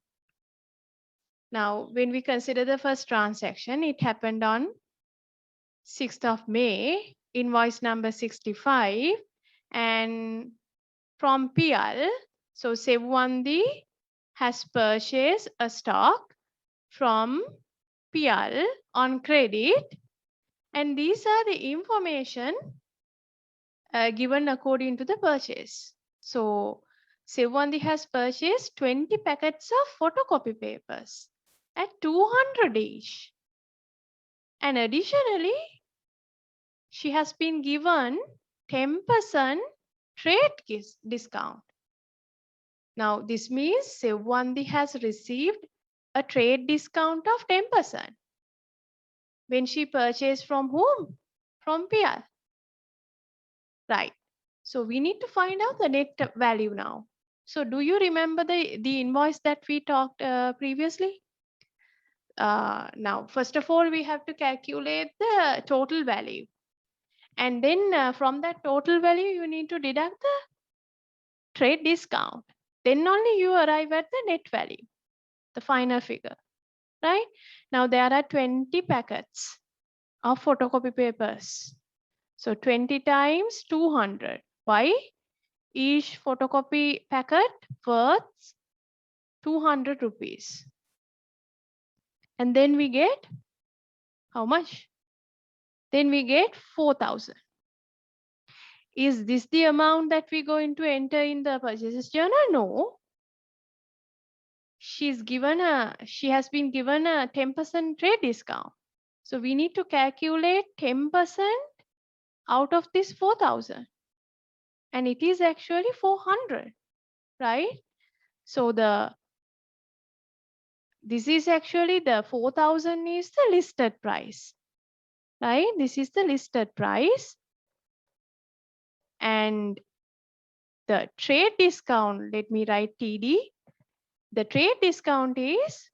Now, when we consider the first transaction, it happened on 6th of May, invoice number 65, and from PL, so Sevwandi has purchased a stock from PL on credit, and these are the information given according to the purchase. So Sevwandi has purchased 20 packets of photocopy papers at 200 each. And additionally, she has been given 10% trade discount. Now, this means Sevwandi has received a trade discount of 10% when she purchased from whom? From PL. Right. So we need to find out the net value now. So do you remember the invoice that we talked previously? Now, first of all, we have to calculate the total value. And then from that total value, you need to deduct the trade discount. Then only you arrive at the net value, the final figure, right? Now there are 20 packets of photocopy papers. So 20 times 200. Why? Each photocopy packet worth 200 rupees. And then we get how much? Then we get 4,000. Is this the amount that we're going to enter in the purchases journal? No. She has been given a 10% trade discount. So we need to calculate 10% out of this 4,000. And it is actually 400, right? So this is actually the 4,000 is the listed price, right? This is the listed price. And the trade discount, let me write TD. The trade discount is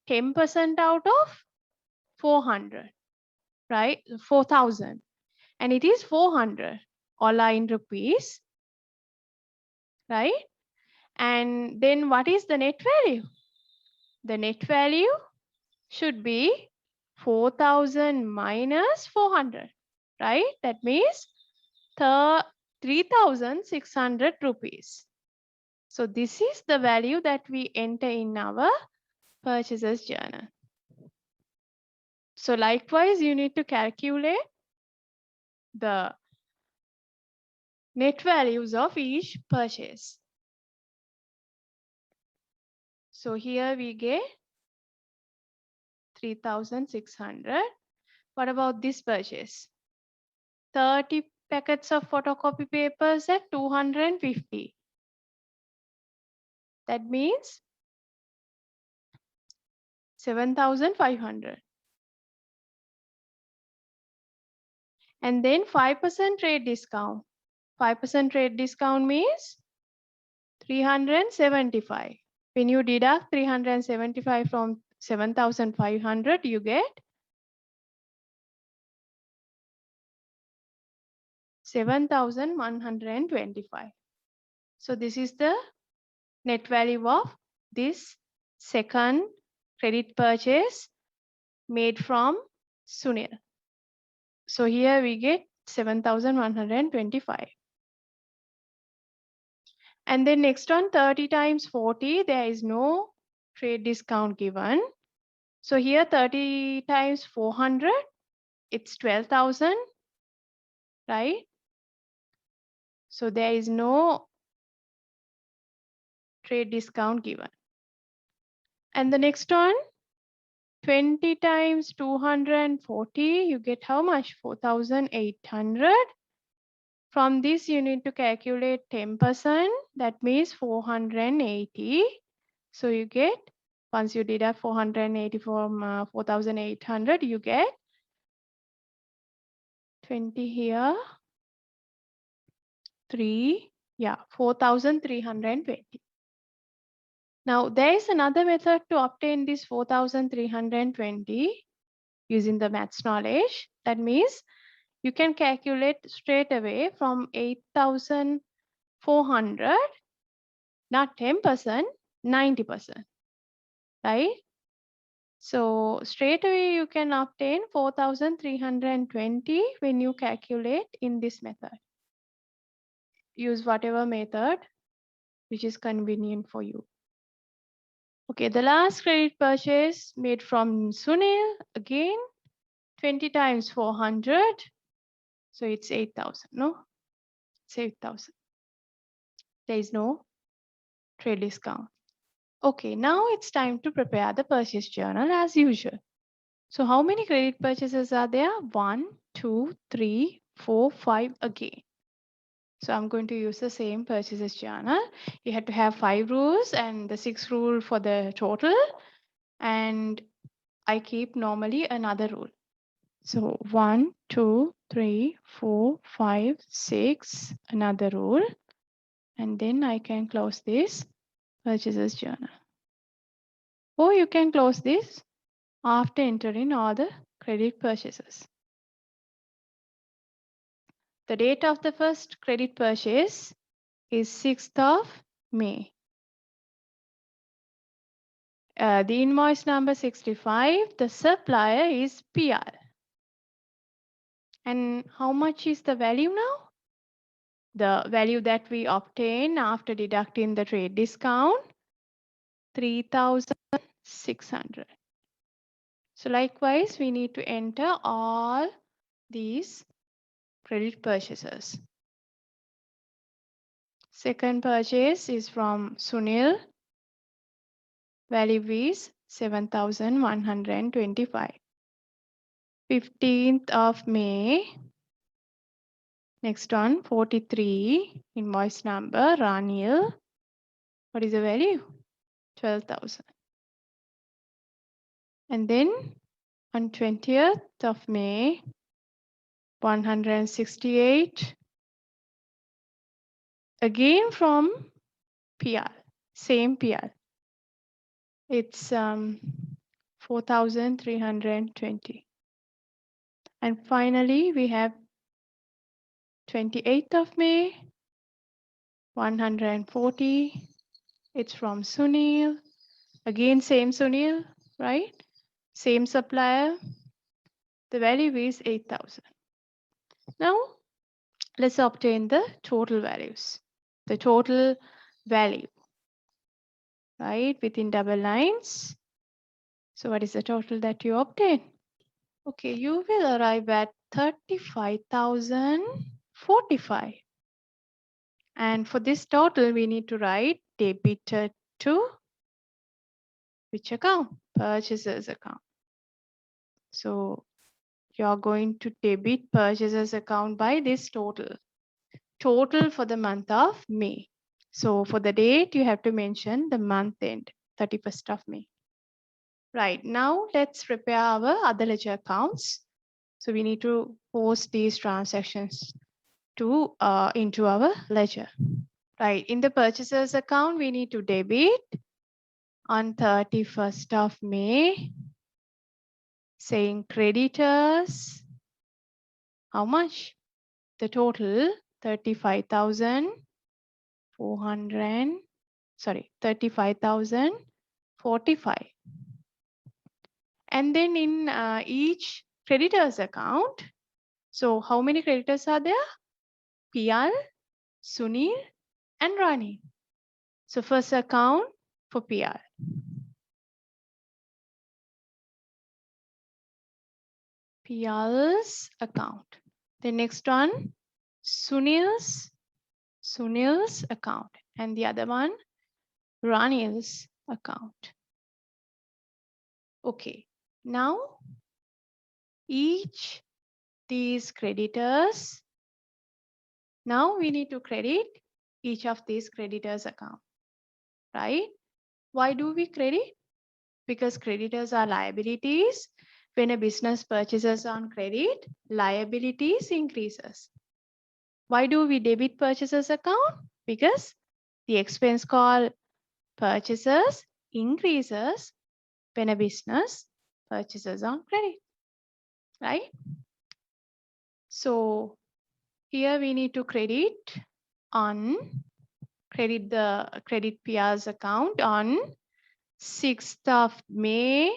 10% out of 400, right? 4,000. And it is 400, all are in rupees, right? And then what is the net value? The net value should be 4,000 minus 400, right? That means 3,600 rupees. So this is the value that we enter in our purchases journal. So likewise, you need to calculate the net values of each purchase. So here we get 3,600. What about this purchase? 30 packets of photocopy papers at 250. That means 7,500. And then 5% trade discount. 5% trade discount means 375. When you deduct 375 from 7,500, you get 7,125. So this is the net value of this second credit purchase made from Sunil. So here we get 7,125. And then next one, 30 times 40, there is no trade discount given. So here 30 times 400, it's 12,000, right? So there is no trade discount given. And the next one, 20 times 240, you get how much? 4,800. From this, you need to calculate 10%. That means 480. So you get, once you deduct 480 from 4,800, you get 20 here, 3, Yeah, 4,320. Now, there is another method to obtain this 4,320 using the maths knowledge. That means you can calculate straight away from 8,400, not 10%, 90%, right? So straight away you can obtain 4,320 when you calculate in this method. Use whatever method which is convenient for you. Okay, the last credit purchase made from Sunil, again 20 times 400. So it's 8,000, no? It's 8,000. There is no trade discount. Okay, now it's time to prepare the purchase journal as usual. So how many credit purchases are there? 1, 2, 3, 4, 5 again. So I'm going to use the same purchases journal. You have to have 5 rules and the 6th rule for the total. And I keep normally another rule. So 1, 2, 3, 4, 5, 6, another rule. And then I can close this purchases journal. Or you can close this after entering all the credit purchases. The date of the first credit purchase is 6th of May. The invoice number 65, the supplier is PR. And how much is the value now? The value that we obtain after deducting the trade discount, 3,600. So likewise, we need to enter all these credit purchases. Second purchase is from Sunil. Value is 7,125. 15th of May. Next one, 43. Invoice number, Ranil. What is the value? 12,000. And then on 20th of May, 168. Again from PR, same PR. It's 4,320. And finally, we have 28th of May, 140. It's from Sunil. Again, same Sunil, right? Same supplier. The value is 8,000. Now, let's obtain the total values. The total value, right? Within double lines. So what is the total that you obtain? Okay, you will arrive at 35,045. And for this total, we need to write debited to which account? Purchasers account. So you're going to debit purchasers account by this total. Total for the month of May. So for the date, you have to mention the month end, 31st of May. Right, now let's prepare our other ledger accounts. So we need to post these transactions to into our ledger. Right, in the purchasers account, we need to debit on 31st of May, saying creditors, how much? The total 35,045. And then in each creditor's account, so how many creditors are there? PR, Sunil, and Rani. So first account for PR. PR's account. The next one, Sunil's account. And the other one, Rani's account. Okay, now each these creditors, now we need to credit each of these creditors account, right? Why do we credit? Because creditors are liabilities. When a business purchases on credit, liabilities increases. Why do we debit purchasers account? because the expense called purchases increases when a business purchases on credit, right? So here we need to credit the credit PR's account on 6th of May.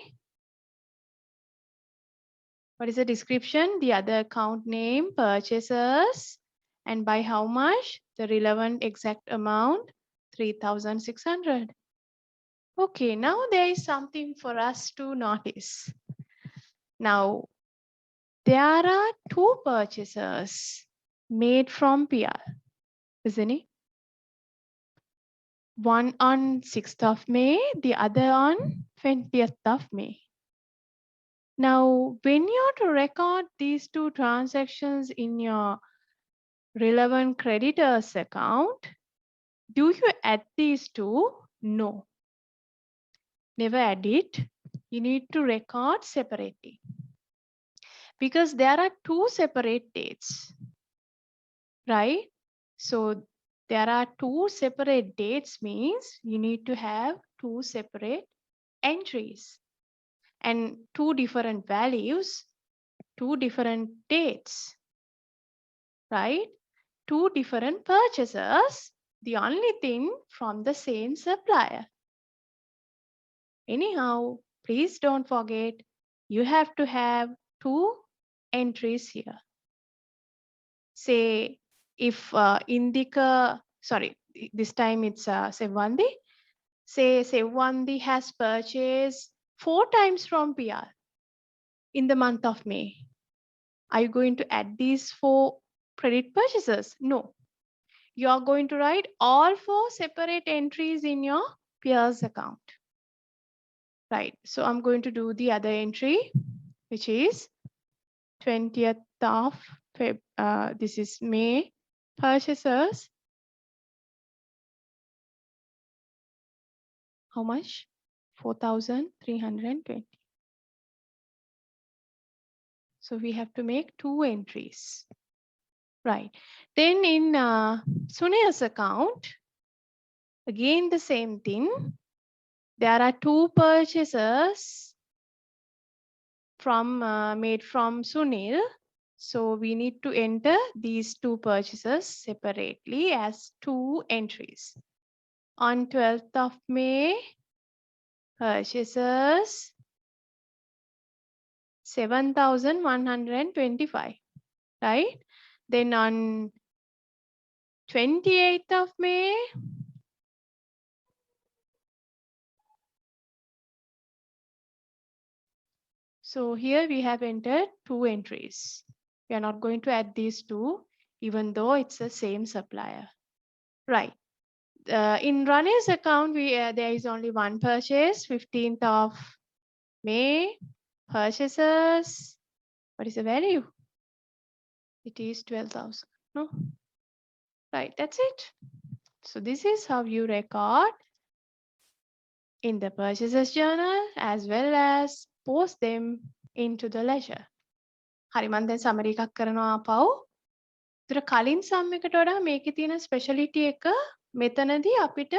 What is the description? The other account name, purchases, and by how much? The relevant exact amount, 3,600. Okay, now there is something for us to notice. Now, there are two purchases made from PR, isn't it? One on 6th of May, the other on 20th of May. Now, when you have to record these two transactions in your relevant creditors account, do you add these two? No. Never add it. You need to record separately. Because there are two separate dates, right? So there are two separate dates means you need to have two separate entries and two different values, two different dates, right? Two different purchases, the only thing from the same supplier. Anyhow, please don't forget, you have to have two entries here. Say if Indika, sorry, this time it's Sevandi. Say Sevandi has purchased 4 times from PR in the month of May. Are you going to add these 4 credit purchases? No. You are going to write all 4 separate entries in your PR's account. Right. So I'm going to do the other entry, which is 20th of Feb. This is May purchases. How much? 4,320. So we have to make 2 entries. Right. Then in Sunil's account, again the same thing. There are 2 purchases from made from Sunil. So we need to enter these 2 purchases separately as 2 entries. On 12th of May, purchases 7,125, right? Then on 28th of May, so here we have entered 2 entries. We are not going to add these 2, even though it's the same supplier. Right. In Ranil's account, there is only one purchase, 15th of May, purchases. What is the value? It is 12,000. No? Right, that's it. So this is how you record in the purchases journal as well as post them into the ledger. හරි මම දැන් සමරි එකක් කරනවා ආපහු. ඒතර කලින් සම් එකට වඩා මේකේ තියෙන ස්පෙෂලිටි එක මෙතනදී අපිට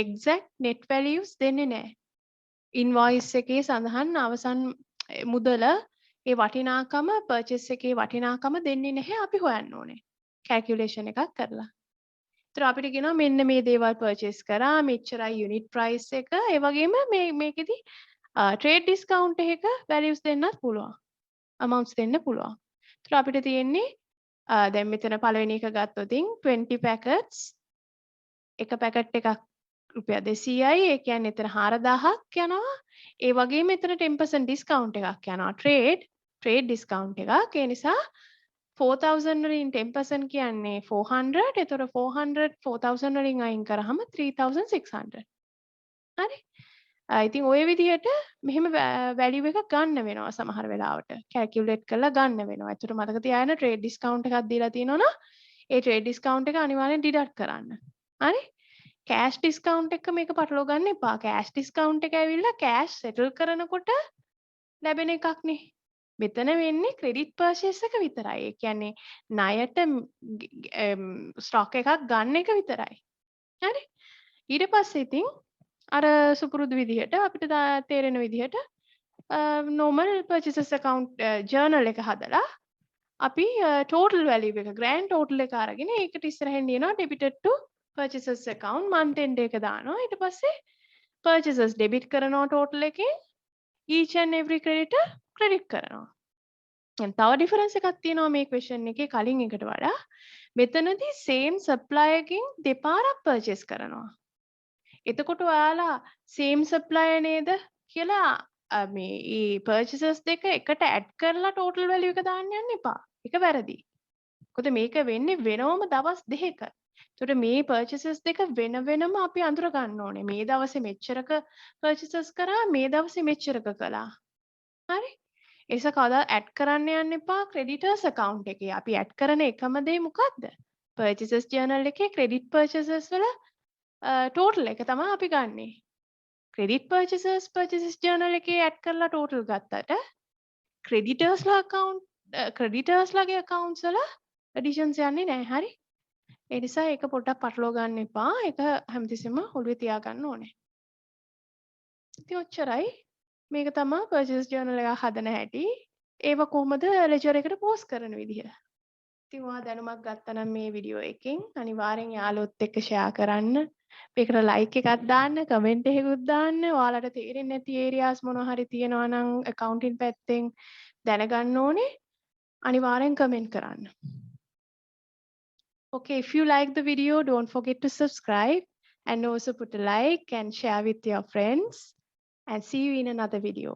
exact net values දෙන්නේ නැහැ. invoice එකේ සඳහන් අවසන් මුදල ඒ වටිනාකම purchase එකේ වටිනාකම දෙන්නේ නැහැ අපි හොයන්න ඕනේ. calculation එකක් කරලා. ඒතර අපිට කියනවා මෙන්න මේ දේවල් purchase කරා මෙච්චරයි unit price එක. ඒ වගේම මේකෙදි trade discount එකක values දෙන්නත් පුළුවන්. amounts දෙන්න පුළුවන්. ඒතර අපිට තියෙන්නේ දැන් මෙතන පළවෙනි එක ගත්තොතින් 20 packets එක පැකට් එකක් රුපියල් 200යි. ඒ කියන්නේ එතන 4,000ක් යනවා. ඒ වගේම එතන 10% discount එකක් යනවා. trade discount එකක්. ඒ නිසා 4,000 වලින් 10% කියන්නේ 400. ඒතර 4,000 වලින් අයින් කරාම 3,600. හරි. ඉතින් ওই විදිහට මෙහෙම වැලියු එකක් ගන්න වෙනවා සමහර වෙලාවට. කැල්කියුලේට් කරලා ගන්න වෙනවා. ඒතර මතක තියාගන්න ට්‍රේඩ් ඩිස්කවුන්ට් එකක් දීලා තියෙනවා නම් ඒ ට්‍රේඩ් ඩිස්කවුන්ට් එක අනිවාර්යෙන් ඩිඩක්ට් කරන්න. හරි? කෑෂ් ඩිස්කවුන්ට් එක මේක පටලව ගන්න එපා. කෑෂ් ඩිස්කවුන්ට් එක ඇවිල්ලා කෑෂ් සෙටල් කරනකොට ලැබෙන එකක් නේ. මෙතන වෙන්නේ ක්‍රෙඩිට් පර්චේස් එක විතරයි. ඒ කියන්නේ ණයට ස්ටොක් එකක් ගන්න එක විතරයි. හරි. ඊට පස්සේ ඉතින් අර සුපුරුදු විදිහට අපිට තේරෙන විදිහට normal purchases account journal එක හදලා අපි total value එක grand total එක අරගෙන ඒකට ඉස්සරහින් දිනනවා debited to purchases account month end එක දානවා. ඊට පස්සේ purchases debit කරනවා total එකෙන් each and every creditor credit කරනවා. තව ඩිෆරන්ස් එකක් තියෙනවා මේ question එකේ කලින් එකට වඩා. මෙතනදී same supplier එකෙන් දෙපාරක් purchase කරනවා. එතකොට ඔයාලා same supplier නේද කියලා මේ purchases දෙක එකට add කරලා total value එක දාන්න යන්න එපා. ඒක වැරදි. මොකද මේක වෙන්නේ වෙනවම දවස් දෙකක. ඒතකොට මේ purchases දෙක වෙන වෙනම අපි අඳුර ගන්න ඕනේ. මේ දවසේ මෙච්චරක purchases කරා, මේ දවසේ මෙච්චරක කළා. හරි? ඒක කවදා add කරන්න යන්න එපා creditors account එකේ. අපි add කරන එකම දේ මොකද්ද? purchases journal එකේ credit purchases වල total එක තමයි අපි ගන්නෙ. credit purchases journal එකේ add කරලා total ගත්තට creditors ලා account creditors ලාගේ accounts වල additions යන්නේ නැහැ. හරි? ඒ නිසා ඒක පොඩ්ඩක් පටලවා ගන්න එපා. ඒක හැමතිස්සෙම ඔළුවේ තියාගන්න ඕනේ. ඉතින් ඔච්චරයි. මේක තමයි purchase journal එක හදන හැටි. ඒව කොහොමද ledger එකට post කරන විදිහ. ඉතින් ඔයා දැනුමක් ගත්තා නම් මේ වීඩියෝ එකෙන් අනිවාර්යෙන් යාළුවොත් එක්ක share කරන්න. මේකට like එකක් දාන්න, comment එකකුත් දාන්න. ඔයාලට තේරෙන්නේ නැති areas මොනවා හරි තියෙනවා නම් accounting පැත්තෙන් දැනගන්න ඕනේ. අනිවාර්යෙන් comment කරන්න. Okay, if you like the video, don't forget to subscribe and also put a like and share with your friends and see you in another video.